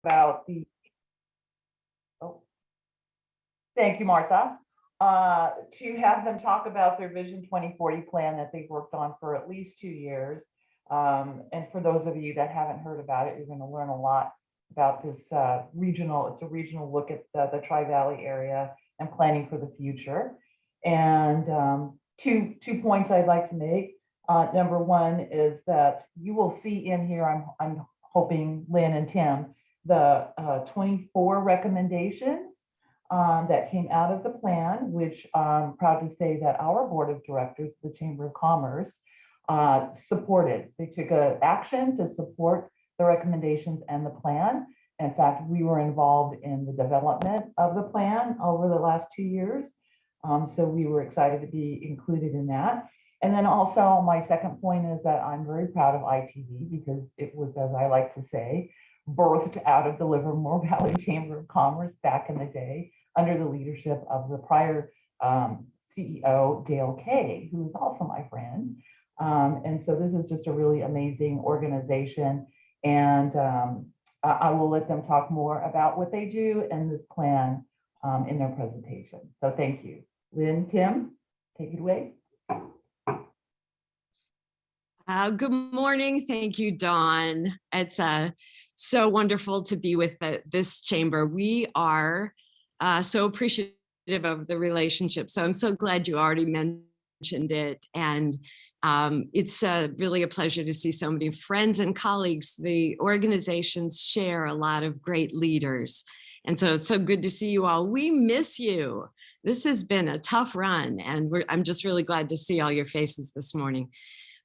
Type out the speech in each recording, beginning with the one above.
about the, oh, thank you, Martha, to have them talk about their Vision 2040 plan that they've worked on for at least 2 years. And for those of you that haven't heard about it, you're going to learn a lot about this it's a regional look at the Tri-Valley area and planning for the future. And two points I'd like to make. Number one is that you will see in here, I'm hoping, Lynn and Tim, the 24 recommendations that came out of the plan, which I'm proud to say that our board of directors, the Chamber of Commerce, supported. They took action to support the recommendations and the plan. In fact, we were involved in the development of the plan over the last 2 years. So we were excited to be included in that. And then also my second point is that I'm very proud of ITV because it was, as I like to say, birthed out of the Livermore Valley Chamber of Commerce back in the day under the leadership of the prior CEO, Dale Kay, who is also my friend. And so this is just a really amazing organization. And I will let them talk more about what they do and this plan in their presentation. So thank you. Lynn, Tim, take it away. Good morning. Thank you, Dawn. It's so wonderful to be with this chamber. We are so appreciative of the relationship. So I'm so glad you already mentioned it. And it's really a pleasure to see so many friends and colleagues. The organizations share a lot of great leaders. And so it's so good to see you all. We miss you. This has been a tough run, and I'm just really glad to see all your faces this morning.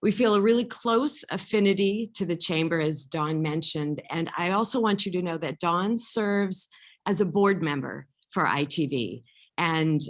We feel a really close affinity to the chamber, as Dawn mentioned. And I also want you to know that Dawn serves as a board member for ITV. And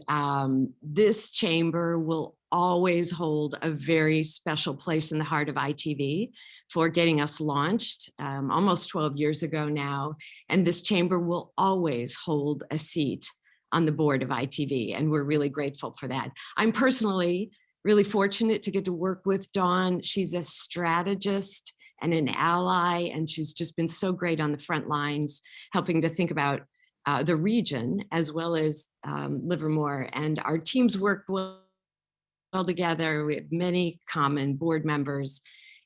this chamber will always hold a very special place in the heart of ITV for getting us launched almost 12 years ago now. And this chamber will always hold a seat on the board of ITV. And we're really grateful for that. I'm personally really fortunate to get to work with Dawn. She's a strategist and an ally, and she's just been so great on the front lines, helping to think about the region as well as Livermore. And our teams work well together. We have many common board members.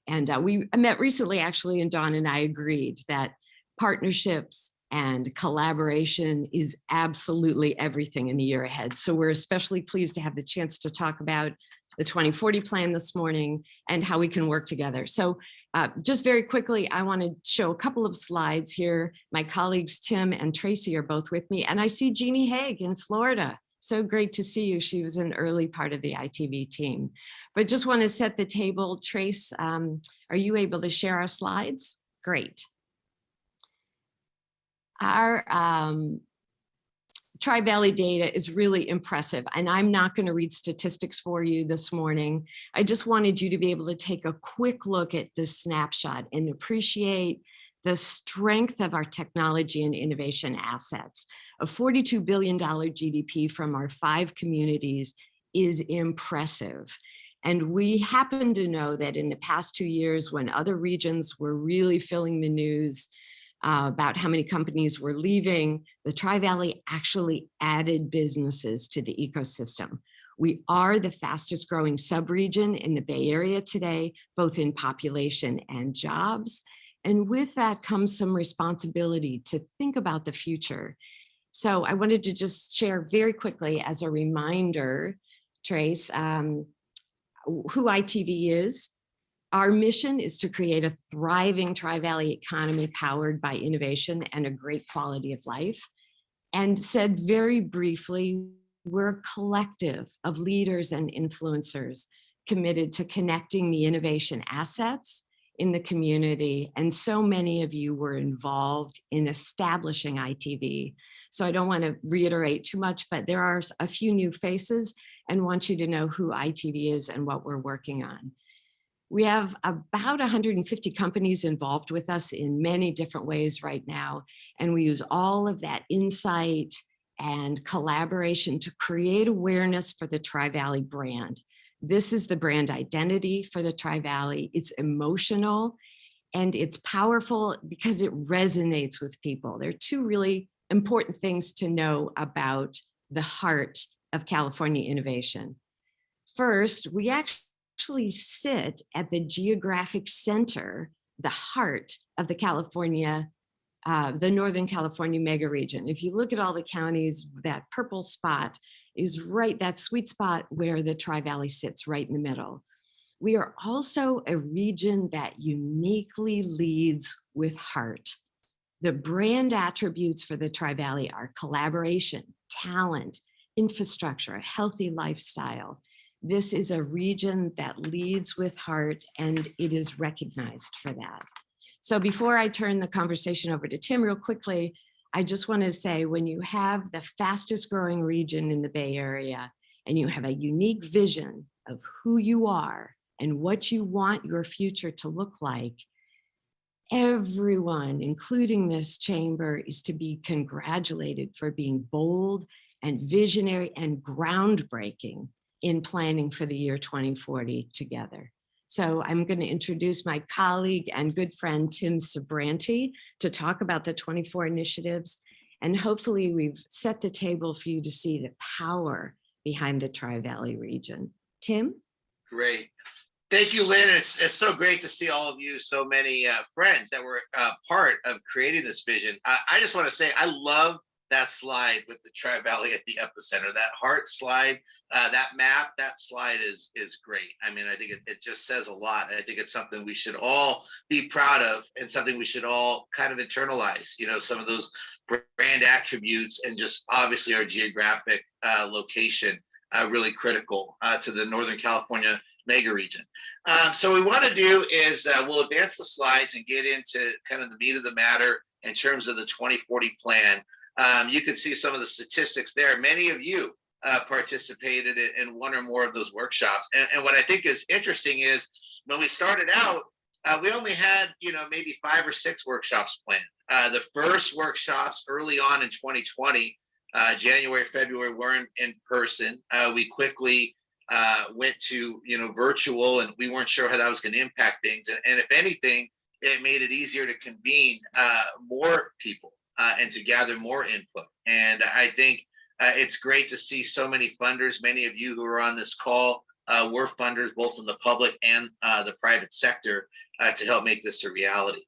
And we met recently, actually, and Dawn and I agreed that partnerships and collaboration is absolutely everything in the year ahead. So we're especially pleased to have the chance to talk about the 2040 plan this morning and how we can work together. So just very quickly, I want to show a couple of slides here. My colleagues, Tim and Tracy, are both with me. And I see Jeannie Haig in Florida. So great to see you. She was an early part of the ITV team. But just want to set the table. Trace, are you able to share our slides? Great. Our Tri-Valley data is really impressive, and I'm not going to read statistics for you this morning. I just wanted you to be able to take a quick look at this snapshot and appreciate the strength of our technology and innovation assets. A $42 billion GDP from our 5 communities is impressive. And we happen to know that in the past 2 years, when other regions were really filling the news about how many companies were leaving, the Tri-Valley actually added businesses to the ecosystem. We are the fastest growing subregion in the Bay Area today, both in population and jobs. And with that comes some responsibility to think about the future. So I wanted to just share very quickly as a reminder, Trace, who ITV is. Our mission is to create a thriving Tri-Valley economy powered by innovation and a great quality of life. And said very briefly, we're a collective of leaders and influencers committed to connecting the innovation assets in the community. And so many of you were involved in establishing ITV. So I don't want to reiterate too much, but there are a few new faces and want you to know who ITV is and what we're working on. We have about 150 companies involved with us in many different ways right now, and we use all of that insight and collaboration to create awareness for the Tri-Valley brand. This is the brand identity for the Tri-Valley. It's emotional, And it's powerful because it resonates with people. There are two really important things to know about the heart of California innovation. First, we actually sit at the geographic center, the heart of the Northern California mega region. If you look at all the counties, that purple spot is right, that sweet spot where the Tri-Valley sits right in the middle. We are also a region that uniquely leads with heart. The brand attributes for the Tri-Valley are collaboration, talent, infrastructure, a healthy lifestyle. This is a region that leads with heart, and it is recognized for that. So before I turn the conversation over to Tim real quickly, I just want to say, when you have the fastest growing region in the Bay Area and you have a unique vision of who you are and what you want your future to look like, everyone, including this chamber, is to be congratulated for being bold and visionary and groundbreaking in planning for the year 2040 together. So I'm going to introduce my colleague and good friend, Tim Sbranti, to talk about the 24 initiatives. And hopefully we've set the table for you to see the power behind the Tri-Valley region. Tim? Great. Thank you, Lynn. It's so great to see all of you, so many friends that were part of creating this vision. I just want to say, I love that slide with the Tri-Valley at the epicenter, that heart slide, that map, that slide is great. I mean, I think it just says a lot. I think it's something we should all be proud of and something we should all kind of internalize, you know, some of those brand attributes and just obviously our geographic location really critical to the Northern California mega region. So what we want to do is we'll advance the slides and get into kind of the meat of the matter in terms of the 2040 plan. You can see some of the statistics there. Many of you participated in one or more of those workshops. And what I think is interesting is when we started out, we only had, maybe 5 or 6 workshops planned. The first workshops early on in 2020, January, February, weren't in person. We quickly went to, virtual, and we weren't sure how that was going to impact things. And if anything, it made it easier to convene more people and to gather more input. And I think it's great to see so many funders. Many of you who are on this call were funders, both from the public and the private sector, to help make this a reality.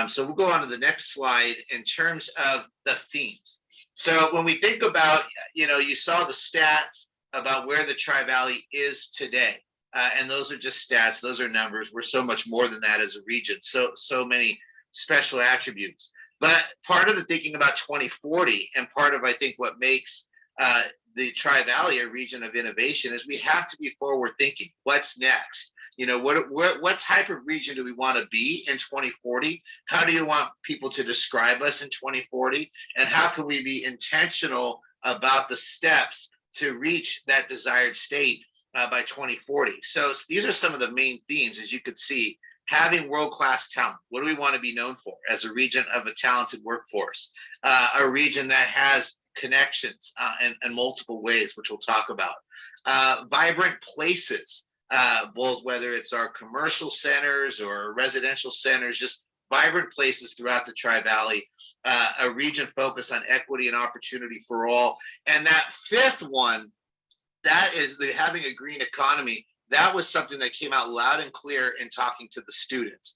So we'll go on to the next slide in terms of the themes. So when we think about, you saw the stats about where the Tri-Valley is today. And those are just stats, those are numbers. We're so much more than that as a region, so many special attributes. But part of the thinking about 2040 and part of, I think, what makes the Tri-Valley a region of innovation is we have to be forward thinking. What's next? What type of region do we want to be in 2040? How do you want people to describe us in 2040? And how can we be intentional about the steps to reach that desired state by 2040? So these are some of the main themes, as you could see. Having world-class talent. What do we want to be known for as a region of a talented workforce? A region that has connections in multiple ways, which we'll talk about. Vibrant places, both whether it's our commercial centers or residential centers, just vibrant places throughout the Tri-Valley. A region focused on equity and opportunity for all. And that fifth one, that is having a green economy. That was something that came out loud and clear in talking to the students,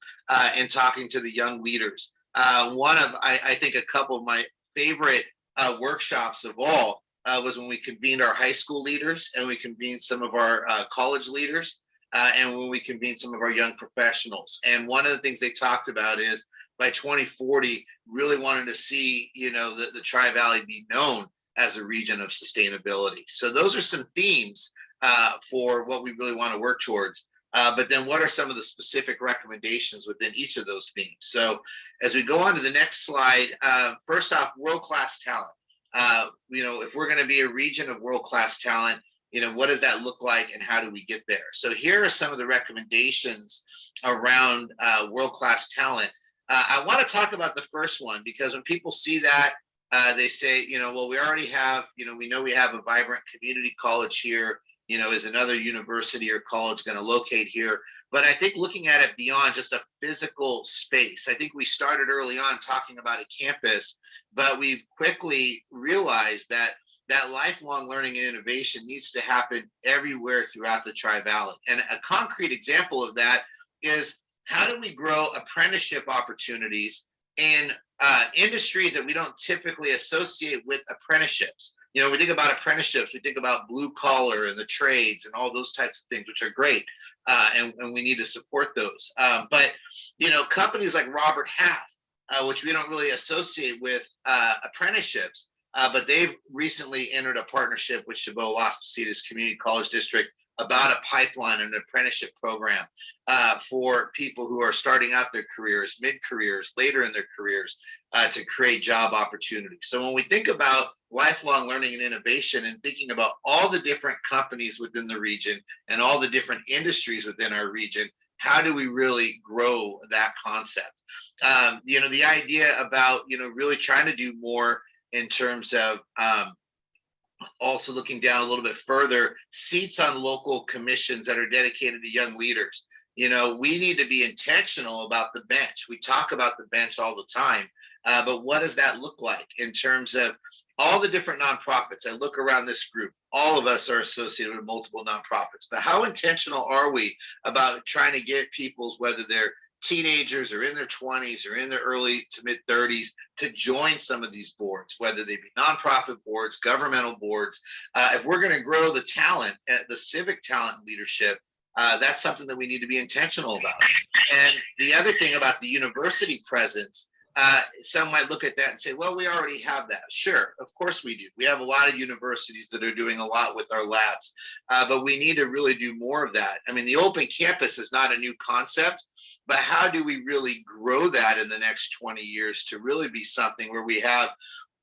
and talking to the young leaders. One of, I think, a couple of my favorite workshops of all was when we convened our high school leaders and we convened some of our college leaders, and when we convened some of our young professionals. And one of the things they talked about is by 2040, really wanted to see, the Tri-Valley be known as a region of sustainability. So those are some themes for what we really want to work towards. But then what are some of the specific recommendations within each of those themes? So as we go on to the next slide, first off, world-class talent. If we're going to be a region of world-class talent, what does that look like and how do we get there? So here are some of the recommendations around world-class talent. I want to talk about the first one because when people see that, they say, well, we already have, we know we have a vibrant community college here. Is another university or college going to locate here? But I think looking at it beyond just a physical space, I think we started early on talking about a campus, but we've quickly realized that lifelong learning and innovation needs to happen everywhere throughout the Tri-Valley. And a concrete example of that is, how do we grow apprenticeship opportunities in industries that we don't typically associate with apprenticeships? You know, we think about apprenticeships, we think about blue collar and the trades and all those types of things, which are great. And we need to support those. But, you know, companies like Robert Half, which we don't really associate with apprenticeships, but they've recently entered a partnership with Chabot Las Positas Community College District about a pipeline and an apprenticeship program for people who are starting out their careers, mid-careers, later in their careers, to create job opportunities. So when we think about lifelong learning and innovation, and thinking about all the different companies within the region and all the different industries within our region, how do we really grow that concept? You know, the idea about, you know, really trying to do more in terms of also looking down a little bit further, seats on local commissions that are dedicated to young leaders. You know, we need to be intentional about the bench. We talk about the bench all the time, but what does that look like in terms of all the different nonprofits? I look around this group, all of us are associated with multiple nonprofits, but how intentional are we about trying to get people's, whether they're teenagers or in their 20s or in their early to mid 30s, to join some of these boards, whether they be nonprofit boards, governmental boards. If we're going to grow the talent, the civic talent leadership, that's something that we need to be intentional about. And the other thing about the university presence, some might look at that and say, well, we already have that. Sure, of course we do. We have a lot of universities that are doing a lot with our labs, but we need to really do more of that. I mean, the open campus is not a new concept, but how do we really grow that in the next 20 years to really be something where we have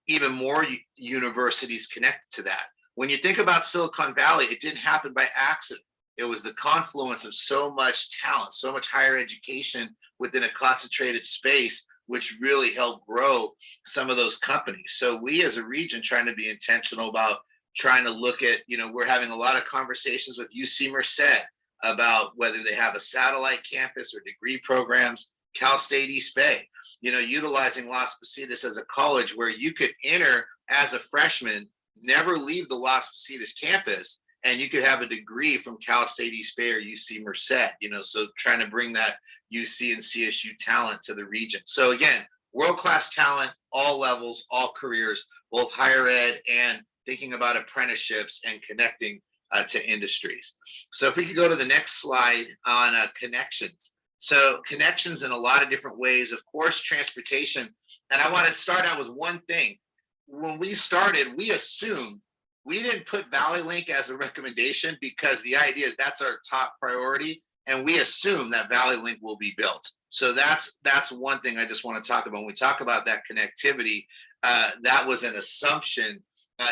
even more universities connected to that? When you think about Silicon Valley, it didn't happen by accident. It was the confluence of so much talent, so much higher education within a concentrated space, which really helped grow some of those companies. So we as a region trying to be intentional about trying to look at, you know, we're having a lot of conversations with UC Merced about whether they have a satellite campus or degree programs. Cal State East Bay, you know, utilizing Las Positas as a college where you could enter as a freshman, never leave the Las Positas campus, and you could have a degree from Cal State East Bay or UC Merced, you know, so trying to bring that UC and CSU talent to the region. So again, world-class talent, all levels, all careers, both higher ed and thinking about apprenticeships and connecting to industries. So if we could go to the next slide on connections. So connections in a lot of different ways, of course, transportation. And I want to start out with one thing. When we started, we assumed, we didn't put Valley Link as a recommendation because the idea is that's our top priority. And we assume that Valley Link will be built. So that's one thing I just want to talk about. When we talk about that connectivity, that was an assumption,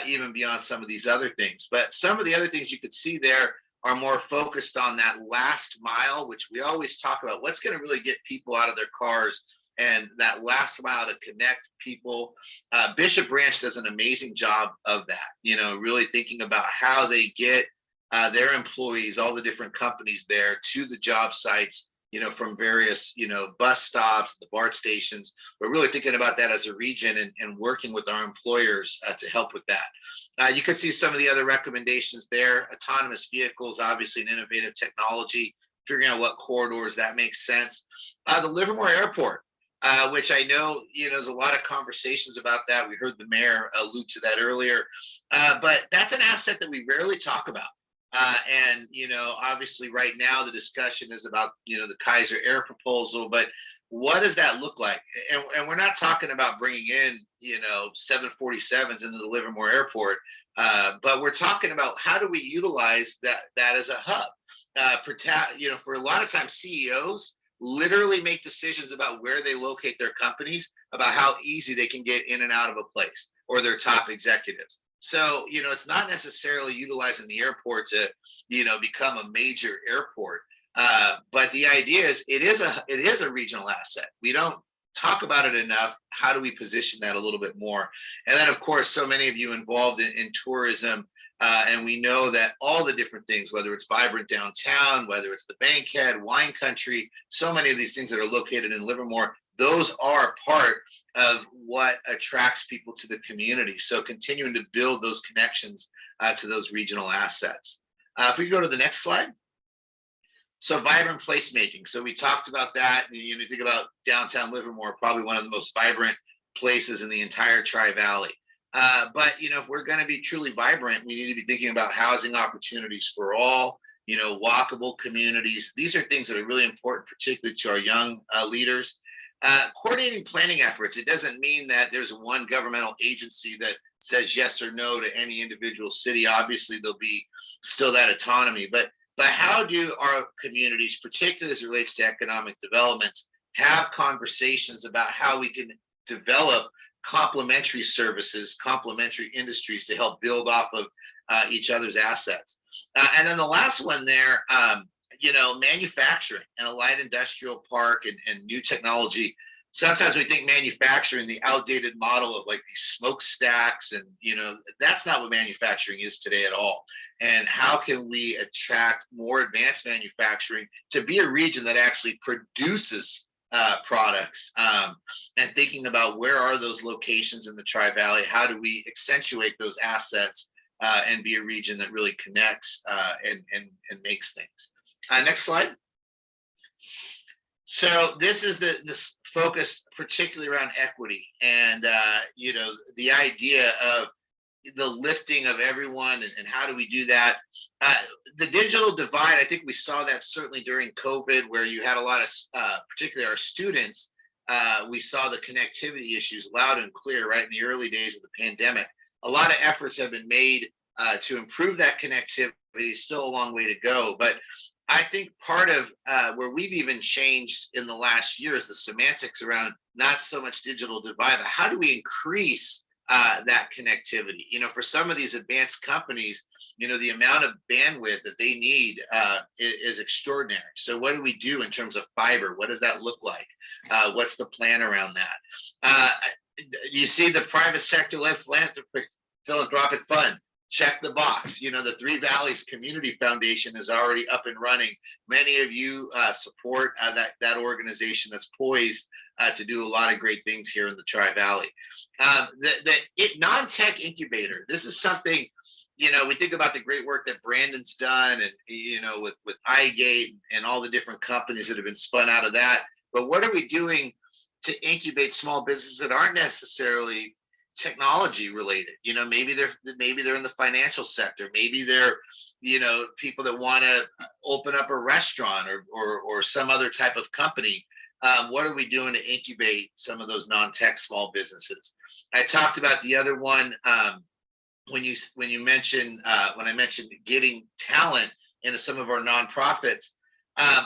even beyond some of these other things. But some of the other things you could see there are more focused on that last mile, which we always talk about. What's going to really get people out of their cars, and that last mile to connect people. Bishop Branch does an amazing job of that, you know, really thinking about how they get their employees, all the different companies there to the job sites, you know, from various, you know, bus stops, the BART stations. We're really thinking about that as a region and working with our employers to help with that. You can see some of the other recommendations there. Autonomous vehicles, obviously an innovative technology, figuring out what corridors that makes sense. The Livermore Airport, which I know, you know, there's a lot of conversations about that. We heard the mayor allude to that earlier, but that's an asset that we rarely talk about. And, you know, obviously right now the discussion is about, you know, the Kaiser Air proposal, but what does that look like? And we're not talking about bringing in, you know, 747s into the Livermore Airport, but we're talking about how do we utilize that as a hub? You know, for a lot of times CEOs literally make decisions about where they locate their companies, about how easy they can get in and out of a place, or their top executives. So, you know, it's not necessarily utilizing the airport to, you know, become a major airport. But the idea is it is a regional asset. We don't talk about it enough. How do we position that a little bit more? And then, of course, so many of you involved in tourism, and we know that all the different things, whether it's vibrant downtown, whether it's the Bankhead, wine country, so many of these things that are located in Livermore, those are part of what attracts people to the community. So continuing to build those connections to those regional assets. If we go to the next slide. So vibrant placemaking. So we talked about that. You think about downtown Livermore, probably one of the most vibrant places in the entire Tri-Valley. But if we're going to be truly vibrant, we need to be thinking about housing opportunities for all, walkable communities. These are things that are really important, particularly to our young leaders. Coordinating planning efforts. It doesn't mean that there's one governmental agency that says yes or no to any individual city. Obviously, there'll be still that autonomy, but how do our communities, particularly as it relates to economic developments, have conversations about how we can develop complementary services, complementary industries to help build off of each other's assets? And then the last one there, manufacturing and a light industrial park and new technology. Sometimes we think manufacturing, the outdated model of like these smokestacks, and that's not what manufacturing is today at all. And how can we attract more advanced manufacturing to be a region that actually produces products, and thinking about where are those locations in the Tri-Valley? How do we accentuate those assets and be a region that really connects and makes things? Next slide. So this is this focus particularly around equity and the idea of the lifting of everyone and how do we do that? The digital divide, I think we saw that certainly during COVID, where you had a lot of, particularly our students, we saw the connectivity issues loud and clear right in the early days of the pandemic. A lot of efforts have been made to improve that connectivity, still a long way to go. But I think part of where we've even changed in the last year is the semantics around not so much digital divide, but how do we increase that connectivity? For some of these advanced companies, the amount of bandwidth that they need is extraordinary. So what do we do in terms of fiber? What does that look like? What's the plan around that? You see the private sector-led philanthropic fund. Check the box. The Three Valleys Community Foundation is already up and running. Many of you support that organization that's poised to do a lot of great things here in the Tri-Valley. The non-tech incubator. This is something, we think about the great work that Brandon's done, and with iGate and all the different companies that have been spun out of that. But what are we doing to incubate small businesses that aren't necessarily technology related? Maybe they're in the financial sector. Maybe they're people that want to open up a restaurant or some other type of company. What are we doing to incubate some of those non-tech small businesses? I talked about the other one when I mentioned getting talent into some of our nonprofits.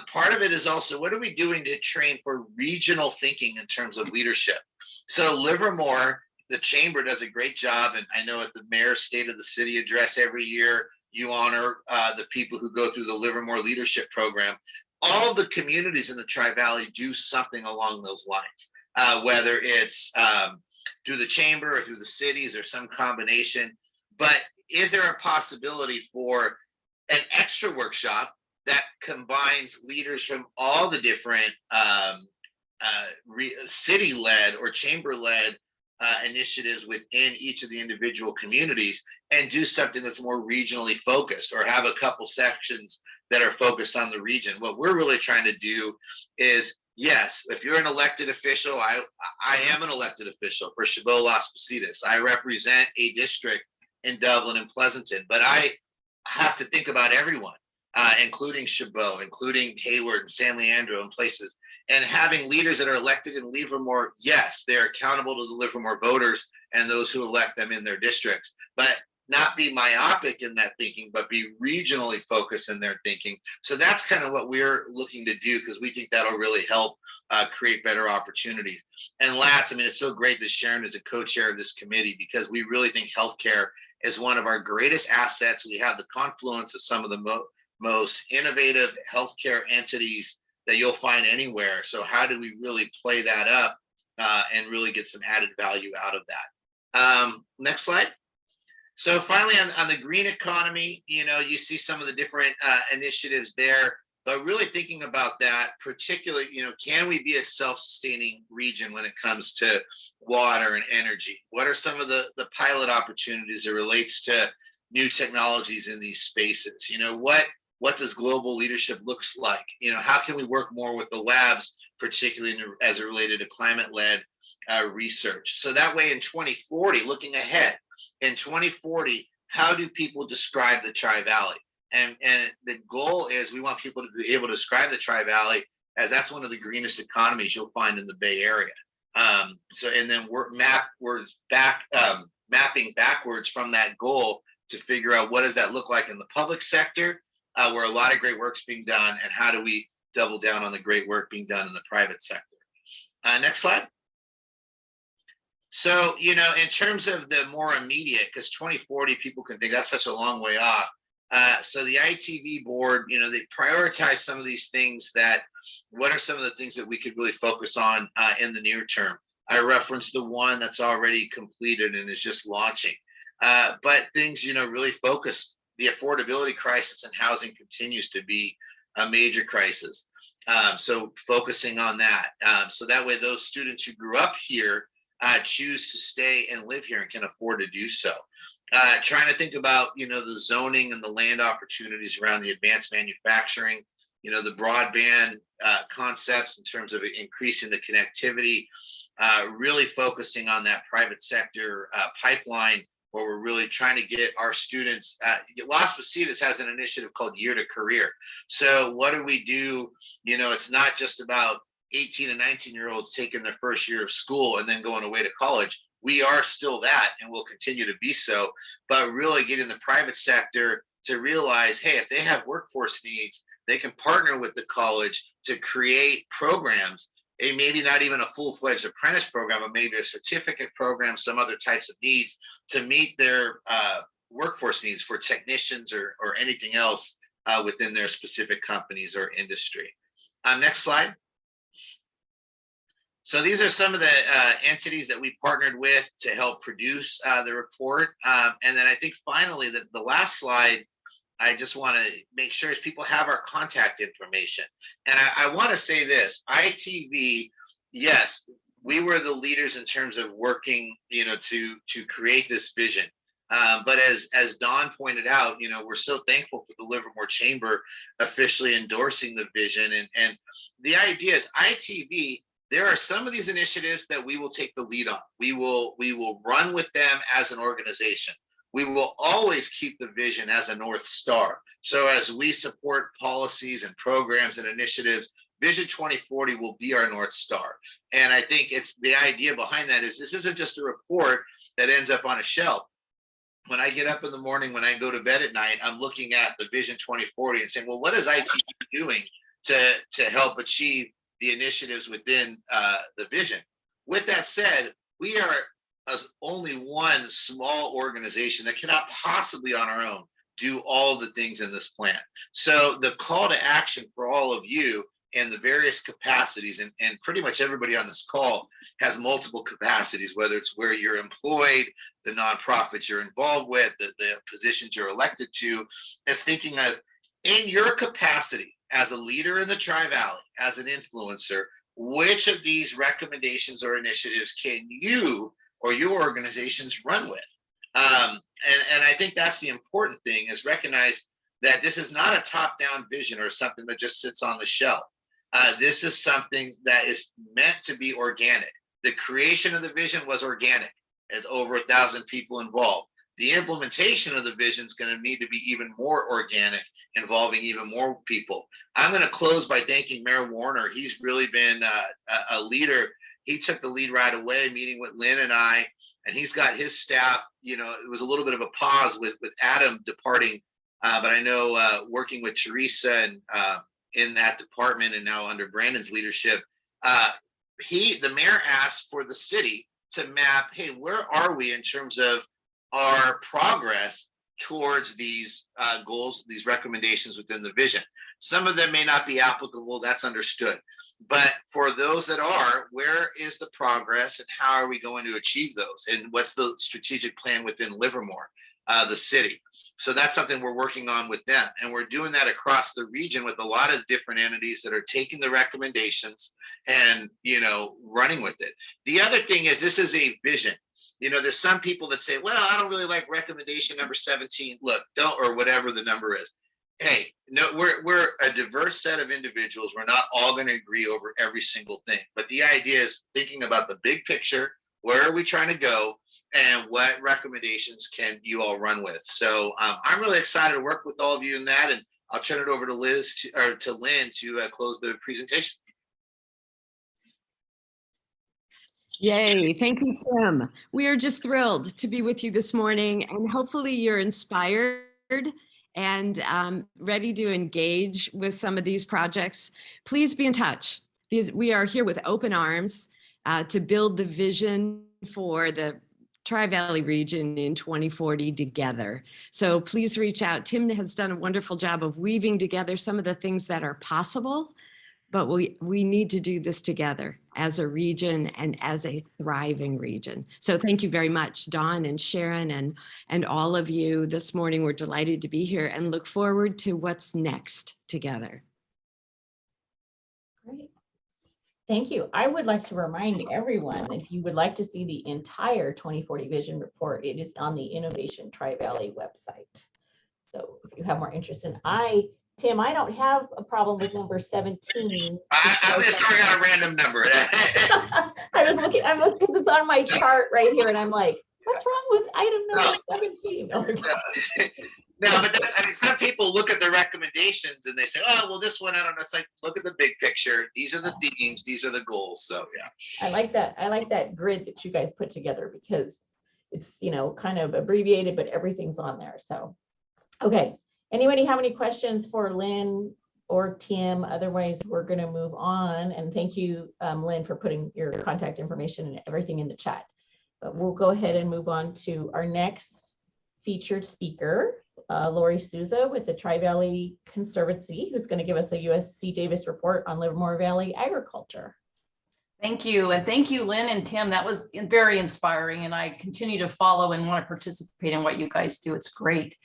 Part of it is also, what are we doing to train for regional thinking in terms of leadership? So Livermore, the chamber does a great job, and I know at the mayor's State of the City address every year, you honor the people who go through the Livermore Leadership Program. All of the communities in the Tri-Valley do something along those lines, whether it's through the chamber or through the cities or some combination. But is there a possibility for an extra workshop that combines leaders from all the different city-led or chamber-led initiatives within each of the individual communities, and do something that's more regionally focused, or have a couple sections that are focused on the region? What we're really trying to do is, yes, if you're an elected official, I am an elected official for Chabot Las Positas. I represent a district in Dublin and Pleasanton, but I have to think about everyone, including Chabot, including Hayward and San Leandro and places. And having leaders that are elected in Livermore, yes, they're accountable to the Livermore voters and those who elect them in their districts, but not be myopic in that thinking, but be regionally focused in their thinking. So that's kind of what we're looking to do, because we think that'll really help create better opportunities. And last, it's so great that Sharon is a co-chair of this committee, because we really think healthcare is one of our greatest assets. We have the confluence of some of the most innovative healthcare entities that you'll find anywhere. So how do we really play that up and really get some added value out of that. Next slide. So finally, on the green economy, you see some of the different initiatives there, but really thinking about that, particularly, can we be a self-sustaining region when it comes to water and energy? What are some of the pilot opportunities that relates to new technologies in these spaces? What does global leadership looks like? How can we work more with the labs, particularly as it related to climate-led research? So that way in 2040, looking ahead, in 2040, how do people describe the Tri-Valley? And the goal is we want people to be able to describe the Tri-Valley as that's one of the greenest economies you'll find in the Bay Area. And then we're mapping backwards from that goal to figure out what does that look like in the public sector, where a lot of great work's being done, and how do we double down on the great work being done in the private sector. Next slide. So, in terms of the more immediate, because 2040, people can think that's such a long way off. So the ITV board, they prioritize some of these things what are some of the things that we could really focus on in the near term? I referenced the one that's already completed and is just launching. But things, really focused. The affordability crisis in housing continues to be a major crisis. So focusing on that. So that way those students who grew up here choose to stay and live here and can afford to do so. Trying to think about, the zoning and the land opportunities around the advanced manufacturing, the broadband concepts in terms of increasing the connectivity, really focusing on that private sector pipeline, where we're really trying to get our students. Las Positas has an initiative called Year to Career. So what do we do? It's not just about 18 and 19-year-olds taking their first year of school and then going away to college. We are still that, and will continue to be so, but really getting the private sector to realize, hey, if they have workforce needs, they can partner with the college to create programs, maybe not even a full-fledged apprentice program, but maybe a certificate program, some other types of needs to meet their workforce needs for technicians or anything else within their specific companies or industry. Next slide. So these are some of the entities that we partnered with to help produce the report. And then I think finally the last slide, I just want to make sure is people have our contact information. And I want to say this, ITV, yes, we were the leaders in terms of working, to create this vision. But as Don pointed out, we're so thankful for the Livermore Chamber officially endorsing the vision. And the idea is ITV, there are some of these initiatives that we will take the lead on. We will run with them as an organization. We will always keep the vision as a North Star. So as we support policies and programs and initiatives, Vision 2040 will be our North Star. And I think it's the idea behind that is this isn't just a report that ends up on a shelf. When I get up in the morning, when I go to bed at night, I'm looking at the Vision 2040 and saying, well, what is ITV doing to help achieve the initiatives within the vision? With that said, we are only one small organization that cannot possibly on our own do all the things in this plan. So the call to action for all of you and the various capacities, and pretty much everybody on this call has multiple capacities, whether it's where you're employed, the nonprofits you're involved with, the positions you're elected to, is thinking of in your capacity as a leader in the Tri-Valley, as an influencer, which of these recommendations or initiatives can you or your organizations run with? And I think that's the important thing, is recognize that this is not a top-down vision or something that just sits on the shelf. This is something that is meant to be organic. The creation of the vision was organic. There's over 1,000 people involved. The implementation of the vision is going to need to be even more organic, involving even more people. I'm going to close by thanking Mayor Warner. He's really been a leader. He took the lead right away, meeting with Lynn and I, and he's got his staff. It was a little bit of a pause with Adam departing, but I know working with Teresa and in that department, and now under Brandon's leadership, the mayor asked for the city to map, hey, where are we in terms of our progress towards these goals, these recommendations within the vision. Some of them may not be applicable, that's understood. But for those that are, where is the progress and how are we going to achieve those? And what's the strategic plan within Livermore, the city? So that's something we're working on with them. And we're doing that across the region with a lot of different entities that are taking the recommendations and, running with it. The other thing is, this is a vision. There's some people that say, well, I don't really like recommendation number 17. Look, or whatever the number is. Hey, no, we're a diverse set of individuals. We're not all going to agree over every single thing. But the idea is thinking about the big picture. Where are we trying to go? And what recommendations can you all run with? So I'm really excited to work with all of you in that. And I'll turn it over to Lynn to close the presentation. Yay, thank you, Tim. We are just thrilled to be with you this morning, and hopefully you're inspired and ready to engage with some of these projects. Please be in touch. We are here with open arms to build the vision for the Tri-Valley region in 2040 together. So please reach out. Tim has done a wonderful job of weaving together some of the things that are possible, but we need to do this together as a region and as a thriving region. So thank you very much, Dawn and Sharon and all of you this morning. We're delighted to be here and look forward to what's next together. Great. Thank you. I would like to remind everyone, if you would like to see the entire 2040 Vision Report, it is on the Innovation Tri-Valley website. So if you have more interest in Tim, I don't have a problem with number 17. I'm just throwing out a random number. I'm looking because it's on my chart right here, and I'm like, what's wrong with item number 17? No, but some people look at the recommendations and they say, oh, well, this one, I don't know. It's like, look at the big picture. These are the themes. These are the goals. So, yeah. I like that. I like that grid that you guys put together because it's, kind of abbreviated, but everything's on there. So, okay. Anybody have any questions for Lynn or Tim? Otherwise, we're going to move on. And thank you, Lynn, for putting your contact information and everything in the chat. But we'll go ahead and move on to our next featured speaker, Lori Souza with the Tri-Valley Conservancy, who's going to give us a USC Davis report on Livermore Valley agriculture. Thank you. And thank you, Lynn and Tim. That was very inspiring. And I continue to follow and want to participate in what you guys do. It's great.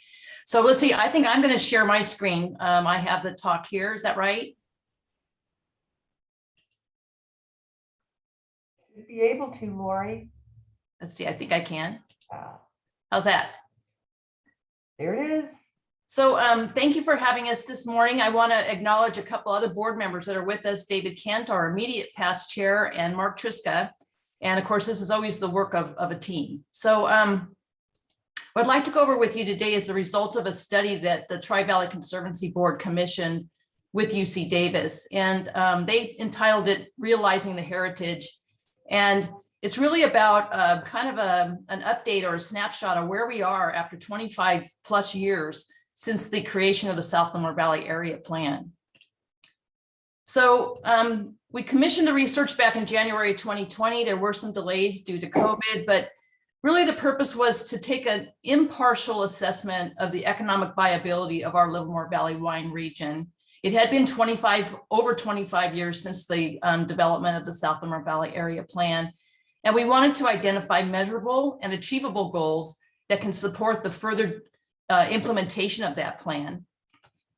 So let's see, I think I'm going to share my screen. I have the talk here. Is that right? Should be able to, Lori. Let's see, I think I can. How's that? There it is. So thank you for having us this morning. I want to acknowledge a couple other board members that are with us, David Kent, our immediate past chair, and Mark Triska. And of course, this is always the work of a team. So what I'd like to go over with you today is the results of a study that the Tri-Valley Conservancy Board commissioned with UC Davis. And they entitled it Realizing the Heritage. And it's really about kind of an update or a snapshot of where we are after 25 plus years since the creation of the South Livermore Valley Area Plan. So we commissioned the research back in January 2020. There were some delays due to COVID, but really the purpose was to take an impartial assessment of the economic viability of our Livermore Valley wine region. It had been over 25 years since the development of the South Livermore Valley Area Plan. And we wanted to identify measurable and achievable goals that can support the further implementation of that plan.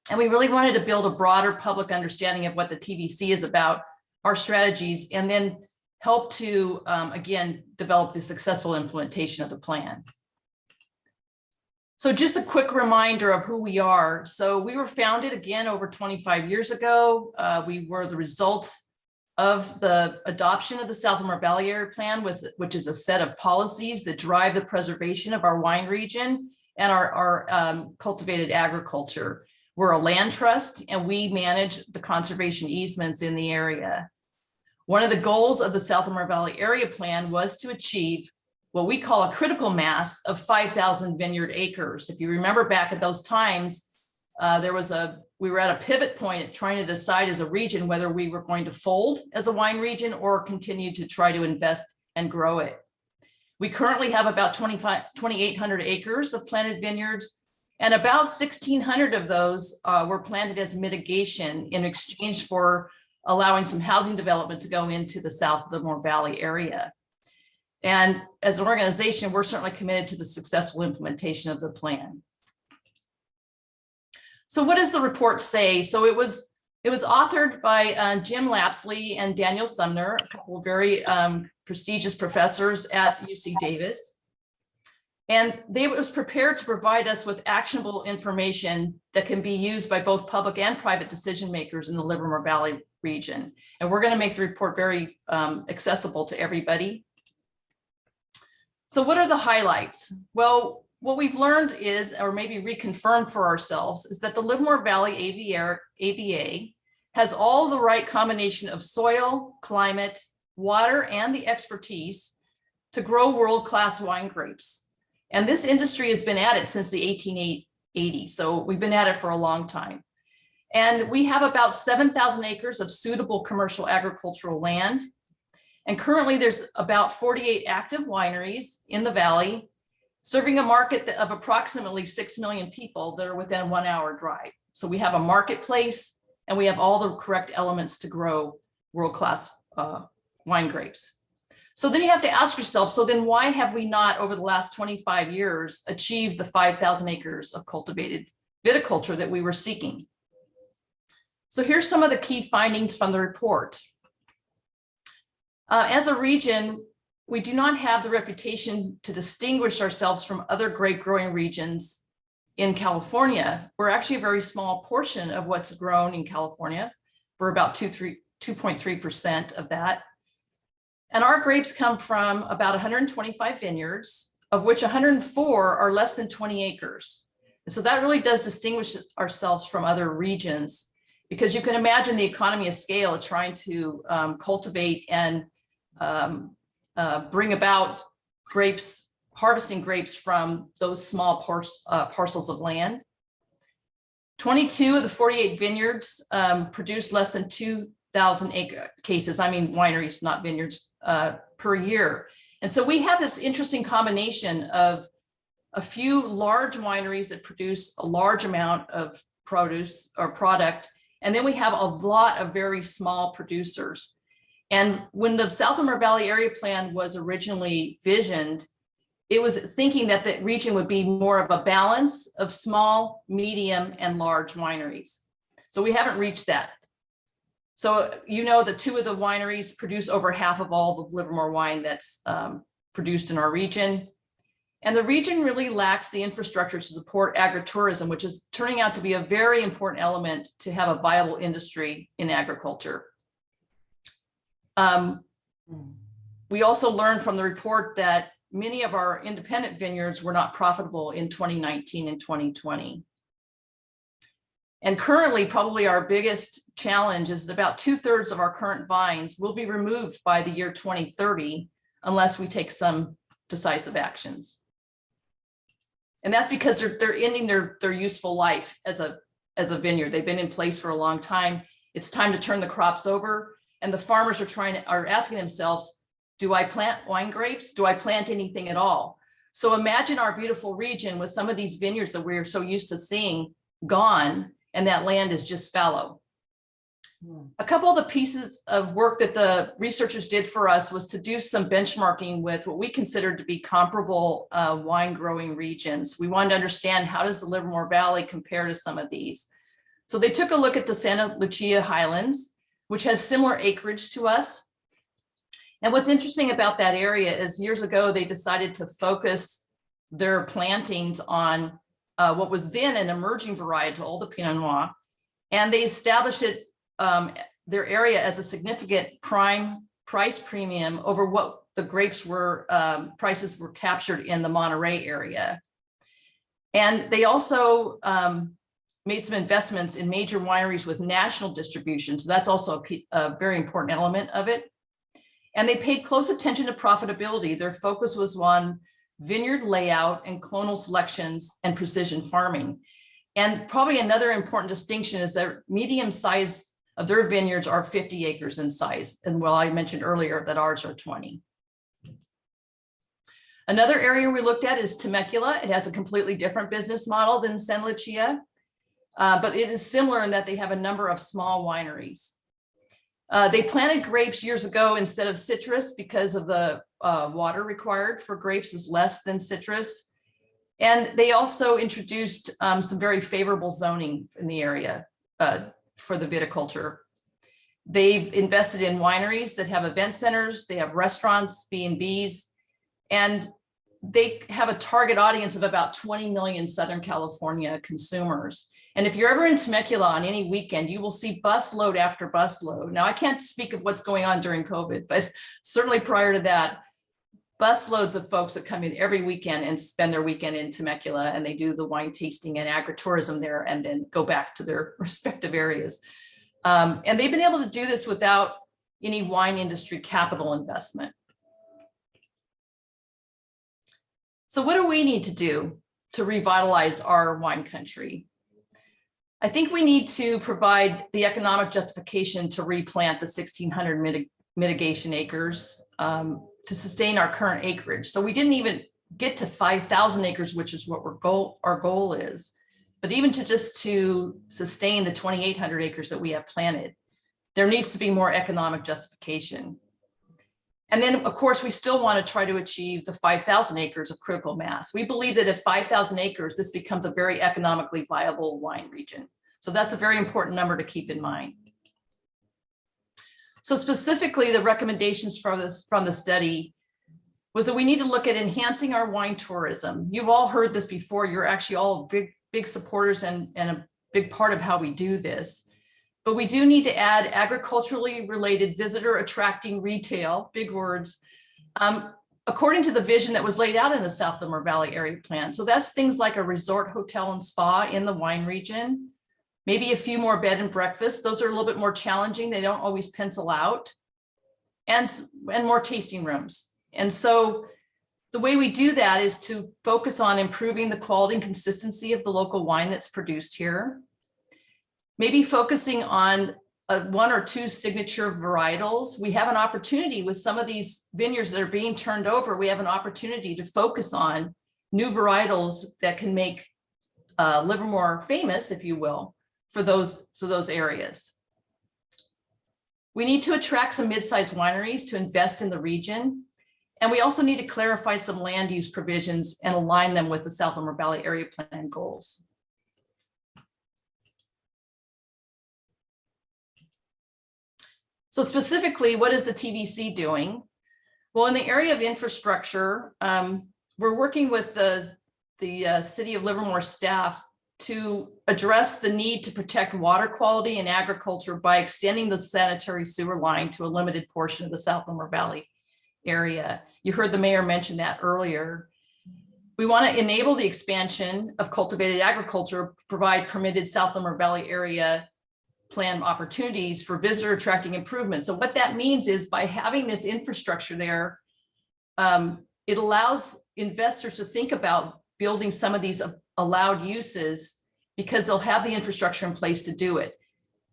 And we really wanted to build a broader public understanding of what the TVC is about, our strategies, and then help to, again, develop the successful implementation of the plan. So just a quick reminder of who we are. So we were founded again over 25 years ago. We were the results of the adoption of the South Livermore Valley Area Plan, which is a set of policies that drive the preservation of our wine region and our cultivated agriculture. We're a land trust and we manage the conservation easements in the area. One of the goals of the South Livermore Valley Area Plan was to achieve what we call a critical mass of 5,000 vineyard acres. If you remember back at those times, we were at a pivot point trying to decide as a region whether we were going to fold as a wine region or continue to try to invest and grow it. We currently have about 2,800 acres of planted vineyards, and about 1,600 of those were planted as mitigation in exchange for allowing some housing development to go into the South Livermore Valley area. And as an organization, we're certainly committed to the successful implementation of the plan. So what does the report say? So it was authored by Jim Lapsley and Daniel Sumner, a couple of very prestigious professors at UC Davis. And they was prepared to provide us with actionable information that can be used by both public and private decision makers in the Livermore Valley region. And we're going to make the report very accessible to everybody. So what are the highlights? Well, what we've learned is, or maybe reconfirmed for ourselves, is that the Livermore Valley AVA has all the right combination of soil, climate, water, and the expertise to grow world-class wine grapes. And this industry has been at it since the 1880s. So we've been at it for a long time. And we have about 7,000 acres of suitable commercial agricultural land. And currently there's about 48 active wineries in the valley, serving a market of approximately 6 million people that are within a 1 hour drive. So we have a marketplace and we have all the correct elements to grow world-class wine grapes. So then you have to ask yourself, so then why have we not over the last 25 years achieved the 5,000 acres of cultivated viticulture that we were seeking? So here's some of the key findings from the report. As a region, we do not have the reputation to distinguish ourselves from other grape growing regions in California. We're actually a very small portion of what's grown in California. We're about 2.3% of that. And our grapes come from about 125 vineyards, of which 104 are less than 20 acres. And so that really does distinguish ourselves from other regions, because you can imagine the economy of scale of trying to cultivate and bring about grapes, harvesting grapes from those small parcels of land. 22 of the 48 vineyards produce less than 2,000 acre cases, I mean wineries, not vineyards, per year. And so we have this interesting combination of a few large wineries that produce a large amount of produce or product, and then we have a lot of very small producers. And when the South Livermore Valley Area Plan was originally visioned, it was thinking that the region would be more of a balance of small, medium, and large wineries. So we haven't reached that. So you know that 2 of the wineries produce over half of all the Livermore wine that's produced in our region. And the region really lacks the infrastructure to support agritourism, which is turning out to be a very important element to have a viable industry in agriculture. We also learned from the report that many of our independent vineyards were not profitable in 2019 and 2020. And currently, probably our biggest challenge is that about 2/3 of our current vines will be removed by the year 2030 unless we take some decisive actions. And that's because they're ending their useful life as a vineyard. They've been in place for a long time. It's time to turn the crops over. And the farmers are asking themselves, do I plant wine grapes? Do I plant anything at all? So imagine our beautiful region with some of these vineyards that we're so used to seeing gone, and that land is just fallow. A couple of the pieces of work that the researchers did for us was to do some benchmarking with what we considered to be comparable wine growing regions. We wanted to understand, how does the Livermore Valley compare to some of these? So they took a look at the Santa Lucia Highlands, which has similar acreage to us. And what's interesting about that area is years ago, they decided to focus their plantings on what was then an emerging varietal, the Pinot Noir, and they established it, their area, as a significant prime price premium over what the grapes were, prices were captured in the Monterey area. And they also made some investments in major wineries with national distribution. So that's also a very important element of it. And they paid close attention to profitability. Their focus was on vineyard layout and clonal selections and precision farming. And probably another important distinction is that medium size of their vineyards are 50 acres in size. And well, I mentioned earlier that ours are 20. Another area we looked at is Temecula. It has a completely different business model than Santa Lucia, but it is similar in that they have a number of small wineries. They planted grapes years ago instead of citrus because of the water required for grapes is less than citrus. And they also introduced some very favorable zoning in the area for the viticulture. They've invested in wineries that have event centers, they have restaurants, B&Bs, and they have a target audience of about 20 million Southern California consumers. And if you're ever in Temecula on any weekend, you will see bus load after bus load. Now, I can't speak of what's going on during COVID, but certainly prior to that, bus loads of folks that come in every weekend and spend their weekend in Temecula, and they do the wine tasting and agritourism there and then go back to their respective areas. And they've been able to do this without any wine industry capital investment. So what do we need to do to revitalize our wine country? I think we need to provide the economic justification to replant the 1,600 mitigation acres to sustain our current acreage. So we didn't even get to 5,000 acres, which is what our goal is. But even to sustain the 2,800 acres that we have planted, there needs to be more economic justification. And then, of course, we still want to try to achieve the 5,000 acres of critical mass. We believe that at 5,000 acres, this becomes a very economically viable wine region. So that's a very important number to keep in mind. So specifically, the recommendations from the study was that we need to look at enhancing our wine tourism. You've all heard this before. You're actually all big supporters and a big part of how we do this. But we do need to add agriculturally related visitor attracting retail, big words, according to the vision that was laid out in the South Livermore Valley Area Plan. So that's things like a resort, hotel, and spa in the wine region, maybe a few more bed and breakfasts. Those are a little bit more challenging. They don't always pencil out, and more tasting rooms. And so the way we do that is to focus on improving the quality and consistency of the local wine that's produced here. Maybe focusing on one or two signature varietals. We have an opportunity with some of these vineyards that are being turned over. We have an opportunity to focus on new varietals that can make Livermore famous, if you will, for those areas. We need to attract some mid-sized wineries to invest in the region. And we also need to clarify some land use provisions and align them with the South Livermore Valley Area Plan goals. So specifically, what is the TVC doing? Well, in the area of infrastructure, we're working with the City of Livermore staff to address the need to protect water quality and agriculture by extending the sanitary sewer line to a limited portion of the South Livermore Valley area. You heard the mayor mention that earlier. We want to enable the expansion of cultivated agriculture, provide permitted South Livermore Valley area plan opportunities for visitor attracting improvements. So what that means is by having this infrastructure there, it allows investors to think about building some of these allowed uses because they'll have the infrastructure in place to do it.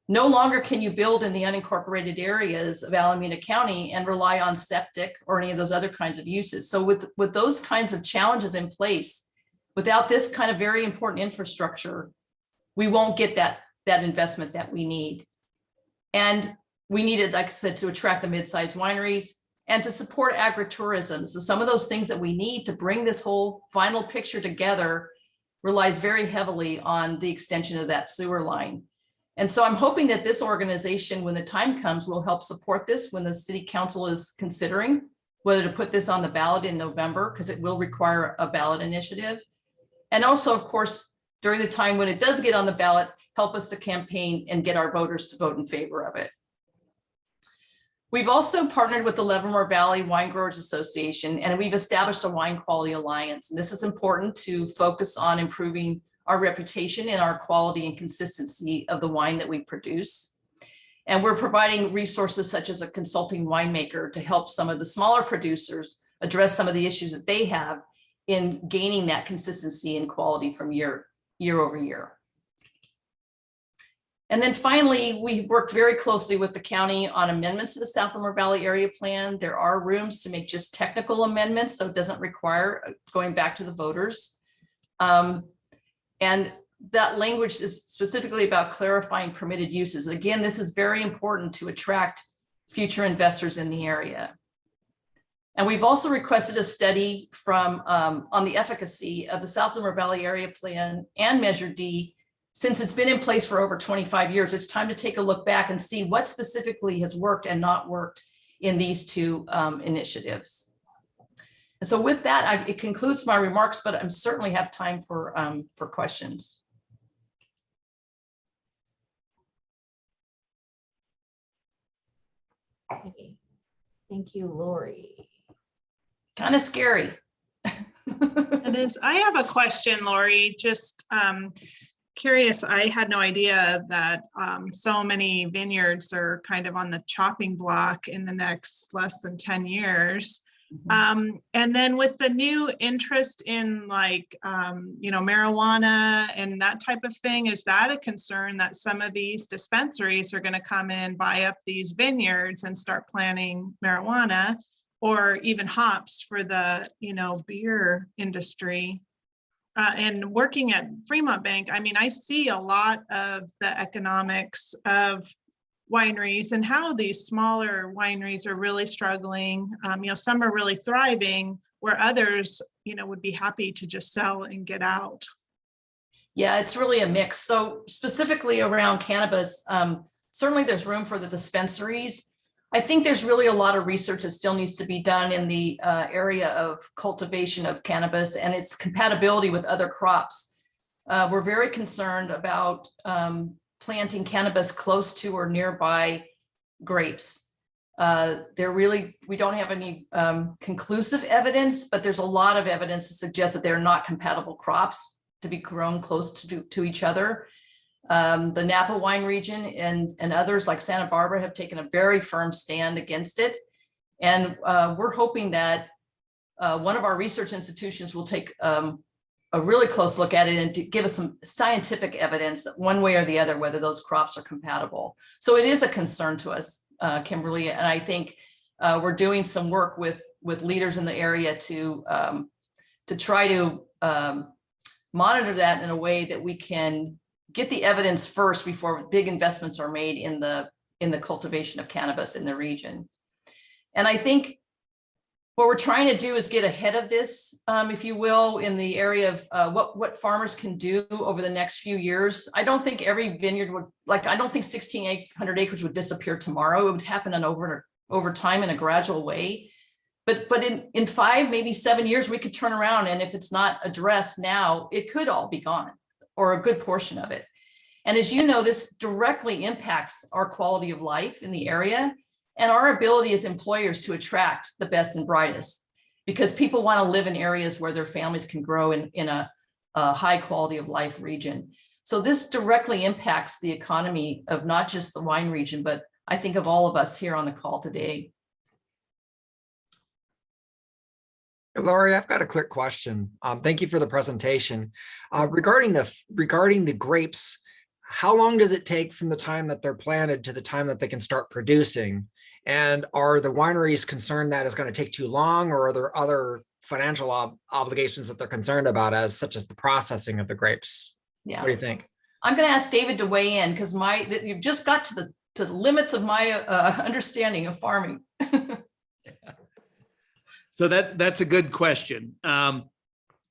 No longer can you build in the unincorporated areas of Alameda County and rely on septic or any of those other kinds of uses. So with those kinds of challenges in place, without this kind of very important infrastructure, we won't get that investment that we need. And we needed, like I said, to attract the mid-sized wineries and to support agritourism. So some of those things that we need to bring this whole final picture together relies very heavily on the extension of that sewer line. And so I'm hoping that this organization, when the time comes, will help support this when the city council is considering whether to put this on the ballot in November, because it will require a ballot initiative. And also, of course, during the time when it does get on the ballot, help us to campaign and get our voters to vote in favor of it. We've also partnered with the Livermore Valley Wine Growers Association, and we've established a wine quality alliance. And this is important to focus on improving our reputation and our quality and consistency of the wine that we produce. And we're providing resources such as a consulting winemaker to help some of the smaller producers address some of the issues that they have in gaining that consistency and quality from year over year. And then finally, we worked very closely with the county on amendments to the South Livermore Valley Area Plan. There are rooms to make just technical amendments, so it doesn't require going back to the voters. And that language is specifically about clarifying permitted uses. Again, this is very important to attract future investors in the area. And we've also requested a study from on the efficacy of the South Livermore Valley Area Plan and Measure D. Since it's been in place for over 25 years, it's time to take a look back and see what specifically has worked and not worked in these two initiatives. And so with that, it concludes my remarks, but I certainly have time for questions. Okay. Thank you, Lori. Kind of scary. It is. I have a question, Lori. Just curious. I had no idea that so many vineyards are kind of on the chopping block in the next less than 10 years. And then with the new interest in like, marijuana and that type of thing, is that a concern that some of these dispensaries are going to come in, buy up these vineyards and start planting marijuana or even hops for the, beer industry? And working at Fremont Bank, I mean, I see a lot of the economics of wineries and how these smaller wineries are really struggling. Some are really thriving where others, would be happy to just sell and get out. Yeah, it's really a mix. So specifically around cannabis, certainly there's room for the dispensaries. I think there's really a lot of research that still needs to be done in the area of cultivation of cannabis and its compatibility with other crops. We're very concerned about planting cannabis close to or nearby grapes. We don't have any conclusive evidence, but there's a lot of evidence to suggest that they're not compatible crops to be grown close to each other. The Napa wine region and others like Santa Barbara have taken a very firm stand against it. And we're hoping that one of our research institutions will take a really close look at it and to give us some scientific evidence one way or the other, whether those crops are compatible. So it is a concern to us, Kimberly. And I think we're doing some work with leaders in the area to try to monitor that in a way that we can get the evidence first before big investments are made in the cultivation of cannabis in the region. And I think what we're trying to do is get ahead of this, if you will, in the area of what farmers can do over the next few years. I don't think every vineyard I don't think 1,600 acres would disappear tomorrow. It would happen over time in a gradual way. But in 5, maybe 7 years, we could turn around, and if it's not addressed now, it could all be gone, or a good portion of it. And as you know, this directly impacts our quality of life in the area and our ability as employers to attract the best and brightest, because people want to live in areas where their families can grow in a high quality of life region. So this directly impacts the economy of not just the wine region, but I think of all of us here on the call today. Laurie, I've got a quick question. Thank you for the presentation. Regarding the grapes, how long does it take from the time that they're planted to the time that they can start producing? And are the wineries concerned that it's going to take too long, or are there other financial obligations that they're concerned about, such as the processing of the grapes? Yeah. What do you think? I'm going to ask David to weigh in, because you've just got to the limits of my understanding of farming. So that's a good question.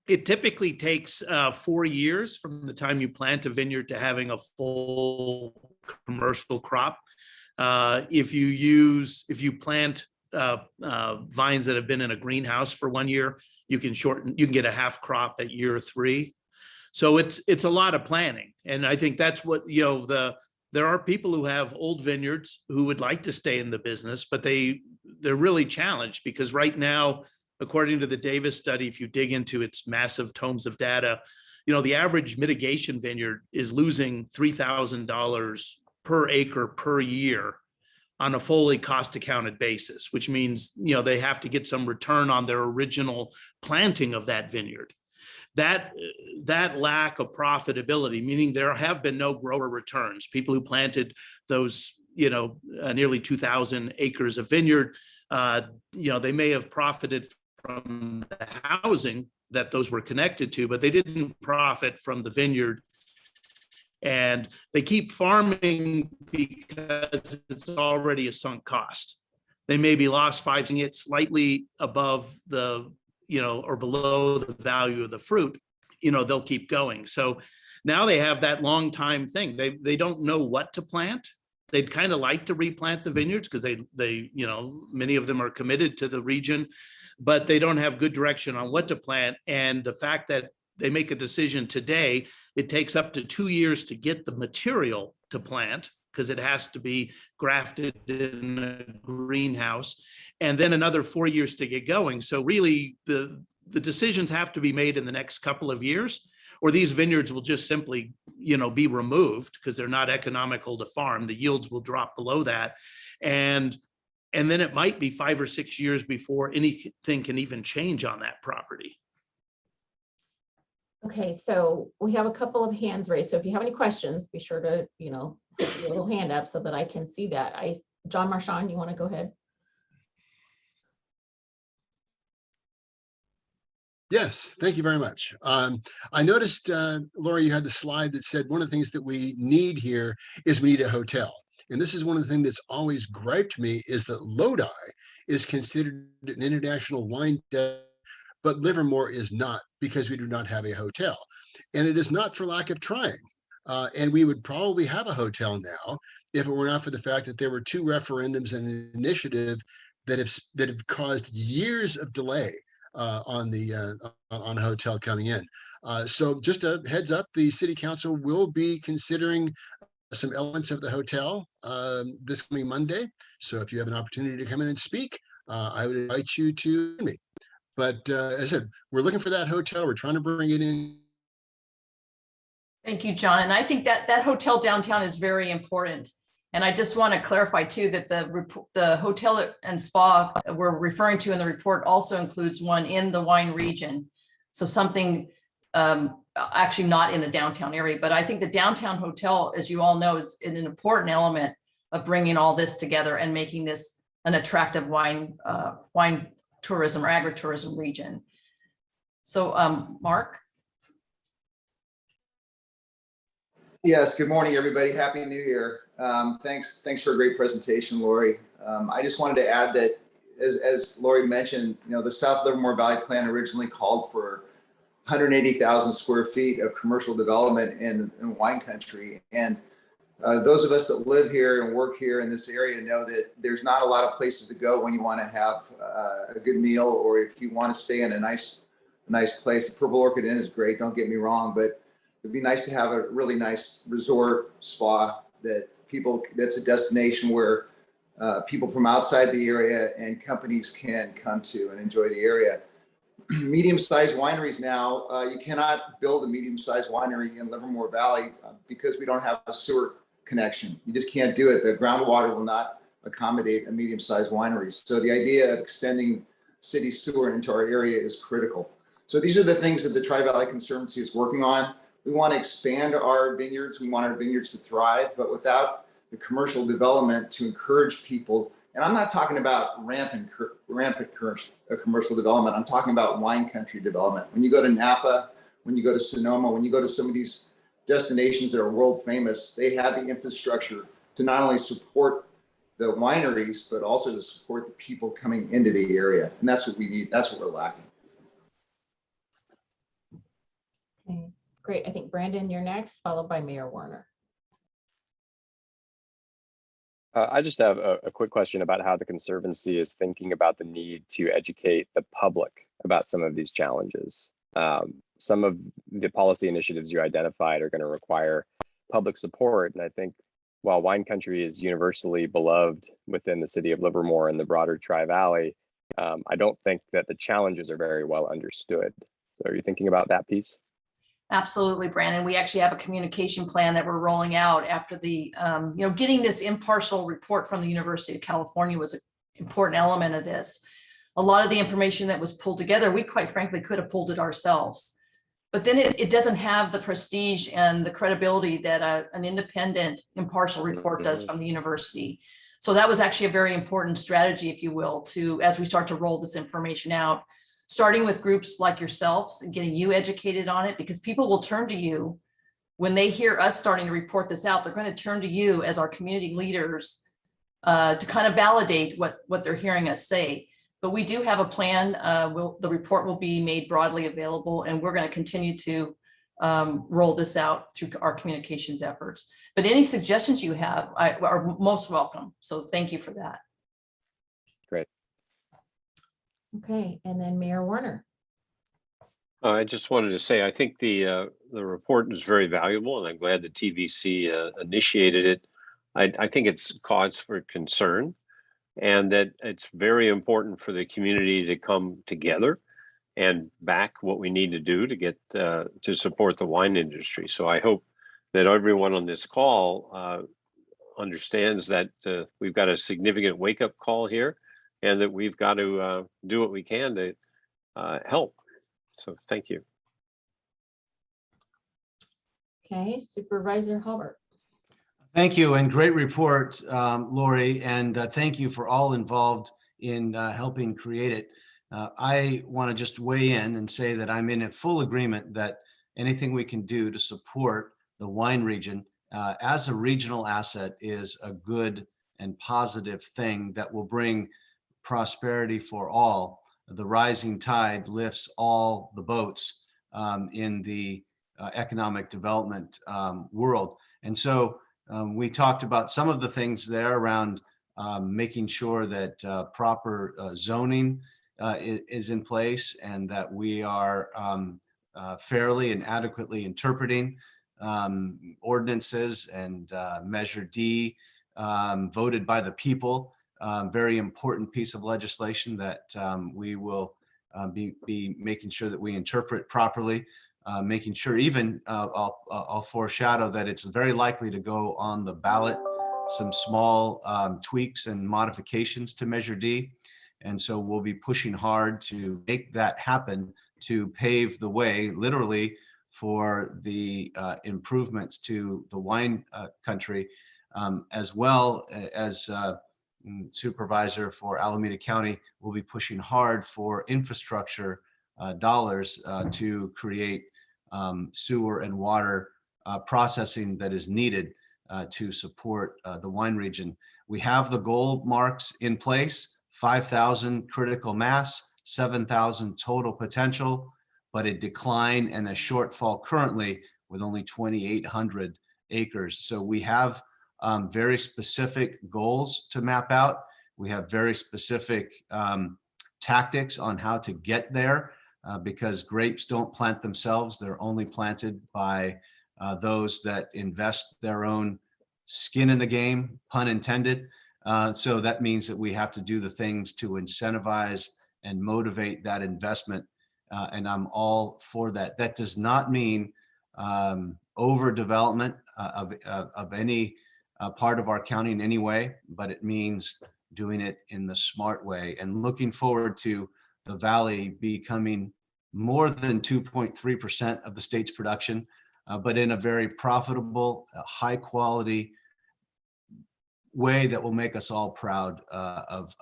It typically takes 4 years from the time you plant a vineyard to having a full commercial crop. If you plant vines that have been in a greenhouse for 1 year, you can get a half crop at year 3. So it's a lot of planning. And I think that's what, there are people who have old vineyards who would like to stay in the business, but they're really challenged because right now, according to the Davis study, if you dig into its massive tomes of data, the average mitigation vineyard is losing $3,000 per acre per year on a fully cost accounted basis, which means, they have to get some return on their original planting of that vineyard. That lack of profitability, meaning there have been no grower returns. People who planted those, nearly 2,000 acres of vineyard, they may have profited from the housing that those were connected to, but they didn't profit from the vineyard And they keep farming because it's already a sunk cost. They maybe lost five, it slightly above the, or below the value of the fruit, they'll keep going. So now they have that long time thing. They don't know what to plant. They'd kind of like to replant the vineyards because they many of them are committed to the region, but they don't have good direction on what to plant. And the fact that they make a decision today, it takes up to 2 years to get the material to plant because it has to be grafted in a greenhouse, and then another 4 years to get going. So really the decisions have to be made in the next couple of years, or these vineyards will just simply, be removed because they're not economical to farm. The yields will drop below that. And then it might be 5 or 6 years before anything can even change on that property. Okay, so we have a couple of hands raised. So if you have any questions, be sure to, put your little hand up so that I can see that. John Marchand, you want to go ahead? Yes, thank you very much. I noticed, Laura, you had the slide that said one of the things that we need here is we need a hotel. And this is one of the things that's always griped me is that Lodi is considered an international wine destination, but Livermore is not because we do not have a hotel. And it is not for lack of trying. And we would probably have a hotel now if it were not for the fact that there were 2 referendums and an initiative that have caused years of delay on a hotel coming in. So just a heads up, the city council will be considering some elements of the hotel this coming Monday. So if you have an opportunity to come in and speak, I would invite you to me. But as I said, we're looking for that hotel. We're trying to bring it in. Thank you, John. And I think that hotel downtown is very important. And I just want to clarify too, that the hotel and spa we're referring to in the report also includes one in the wine region. So something actually not in the downtown area, but I think the downtown hotel, as you all know, is an important element of bringing all this together and making this an attractive wine tourism or agritourism region. So Mark. Yes, good morning, everybody. Happy New Year. Thanks for a great presentation, Lori. I just wanted to add that, as Lori mentioned, the South Livermore Valley Plan originally called for 180,000 square feet of commercial development in wine country. And those of us that live here and work here in this area know that there's not a lot of places to go when you want to have a good meal, or if you want to stay in a nice place. The Purple Orchid Inn is great, don't get me wrong, but it'd be nice to have a really nice resort spa that's a destination where people from outside the area and companies can come to and enjoy the area. Medium-sized wineries now, you cannot build a medium-sized winery in Livermore Valley because we don't have a sewer connection. You just can't do it. The groundwater will not accommodate a medium-sized winery. So the idea of extending city sewer into our area is critical. So these are the things that the Tri-Valley Conservancy is working on. We want to expand our vineyards. We want our vineyards to thrive, but without the commercial development to encourage people. And I'm not talking about rampant commercial development. I'm talking about wine country development. When you go to Napa, when you go to Sonoma, when you go to some of these destinations that are world famous, they have the infrastructure to not only support the wineries, but also to support the people coming into the area. And that's what we need. That's what we're lacking. Okay, great. I think Brandon, you're next, followed by Mayor Warner. I just have a quick question about how the Conservancy is thinking about the need to educate the public about some of these challenges. Some of the policy initiatives you identified are going to require public support. And I think while wine country is universally beloved within the city of Livermore and the broader Tri-Valley, I don't think that the challenges are very well understood. So are you thinking about that piece? Absolutely, Brandon. We actually have a communication plan that we're rolling out after the, getting this impartial report from the University of California was an important element of this. A lot of the information that was pulled together, we quite frankly could have pulled it ourselves. But then it doesn't have the prestige and the credibility that an independent, impartial report does from the university. So that was actually a very important strategy, if you will, as we start to roll this information out, starting with groups like yourselves and getting you educated on it, because people will turn to you when they hear us starting to report this out, they're going to turn to you as our community leaders to kind of validate what they're hearing us say. But we do have a plan. The report will be made broadly available, and we're going to continue to roll this out through our communications efforts. But any suggestions you have are most welcome. So thank you for that. Great. Okay, and then Mayor Warner. I just wanted to say, I think the report is very valuable, and I'm glad the TVC initiated it. I think it's cause for concern, and that it's very important for the community to come together and back what we need to do to get to support the wine industry. So I hope that everyone on this call understands that we've got a significant wake-up call here, and that we've got to do what we can to help. So thank you. Okay, Supervisor Hubbard. Thank you, and great report, Lori, and thank you for all involved in helping create it. I want to just weigh in and say that I'm in full agreement that anything we can do to support the wine region as a regional asset is a good and positive thing that will bring prosperity for all. The rising tide lifts all the boats in the economic development world. And so we talked about some of the things there around making sure that proper zoning is in place, and that we are fairly and adequately interpreting ordinances and Measure D voted by the people. Very important piece of legislation that we will be making sure that we interpret properly, making sure even I'll foreshadow that it's very likely to go on the ballot, some small tweaks and modifications to Measure D. And so we'll be pushing hard to make that happen, to pave the way literally for the improvements to the wine country, as well as Supervisor for Alameda County will be pushing hard for infrastructure dollars to create sewer and water processing that is needed to support the wine region. We have the goal marks in place, 5,000 critical mass, 7,000 total potential, but a decline and a shortfall currently with only 2,800 acres. So we have very specific goals to map out. We have very specific tactics on how to get there because grapes don't plant themselves. They're only planted by those that invest their own skin in the game, pun intended. So that means that we have to do the things to incentivize and motivate that investment. And I'm all for that. That does not mean overdevelopment of any part of our county in any way, but it means doing it in the smart way and looking forward to the Valley becoming more than 2.3% of the state's production, but in a very profitable, high quality way that will make us all proud of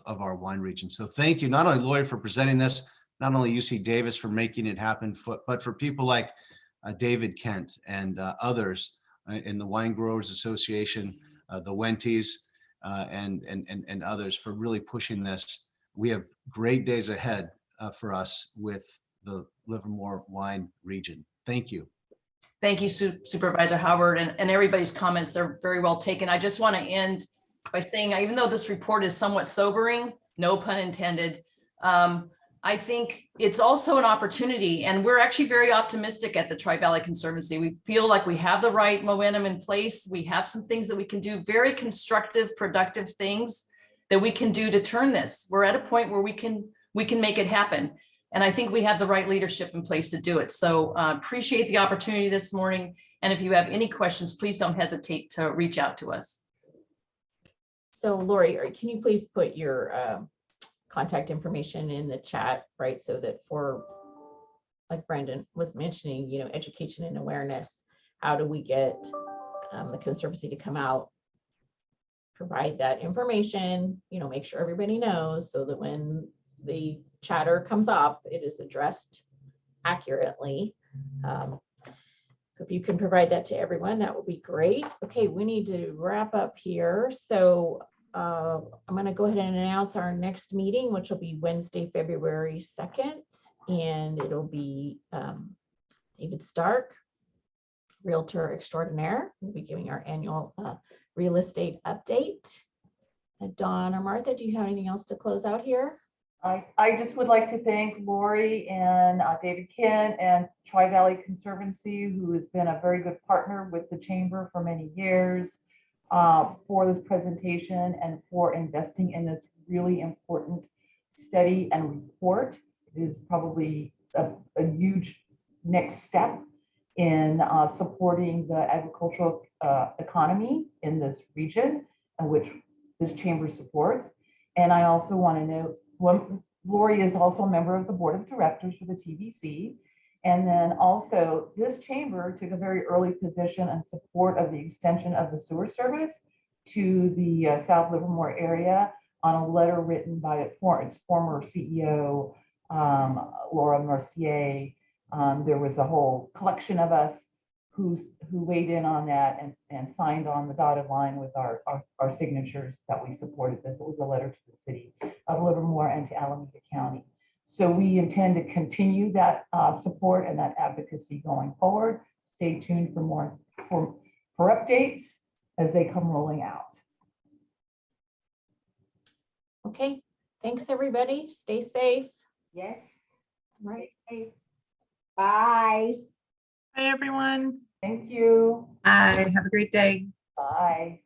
our wine region. So thank you, not only Lori for presenting this, not only UC Davis for making it happen, but for people like David Kent and others in the Wine Growers Association, the Wenties, and others for really pushing this. We have great days ahead for us with the Livermore wine region. Thank you. Thank you, Supervisor Howard, and everybody's comments are very well taken. I just want to end by saying, even though this report is somewhat sobering, no pun intended, I think it's also an opportunity, and we're actually very optimistic at the Tri-Valley Conservancy. We feel like we have the right momentum in place. We have some things that we can do, very constructive, productive things that we can do to turn this. We're at a point where we can make it happen. And I think we have the right leadership in place to do it. So appreciate the opportunity this morning. And if you have any questions, please don't hesitate to reach out to us. So Lori, can you please put your contact information in the chat, right? So that for, like Brandon was mentioning, education and awareness, how do we get the Conservancy to come out, provide that information, make sure everybody knows so that when the chatter comes up, it is addressed accurately. So if you can provide that to everyone, that would be great. Okay, we need to wrap up here. So I'm going to go ahead and announce our next meeting, which will be Wednesday, February 2nd. And it'll be David Stark, Realtor Extraordinaire. We'll be giving our annual real estate update. Dawn or Martha, do you have anything else to close out here? I just would like to thank Lori and David Kent and Tri-Valley Conservancy, who has been a very good partner with the chamber for many years, for this presentation and for investing in this really important study and report. It is probably a huge next step in supporting the agricultural economy in this region, which this chamber supports. And I also want to note, Lori is also a member of the board of directors for the TVC. And then also this chamber took a very early position in support of the extension of the sewer service to the South Livermore area on a letter written by its former CEO, Laura Mercier. There was a whole collection of us who weighed in on that and signed on the dotted line with our signatures that we supported this. It was a letter to the city of Livermore and to Alameda County. So we intend to continue that support and that advocacy going forward. Stay tuned for more for updates as they come rolling out. Okay, thanks everybody. Stay safe. Yes. All right. Bye. Hi, everyone. Thank you. Bye. Have a great day. Bye.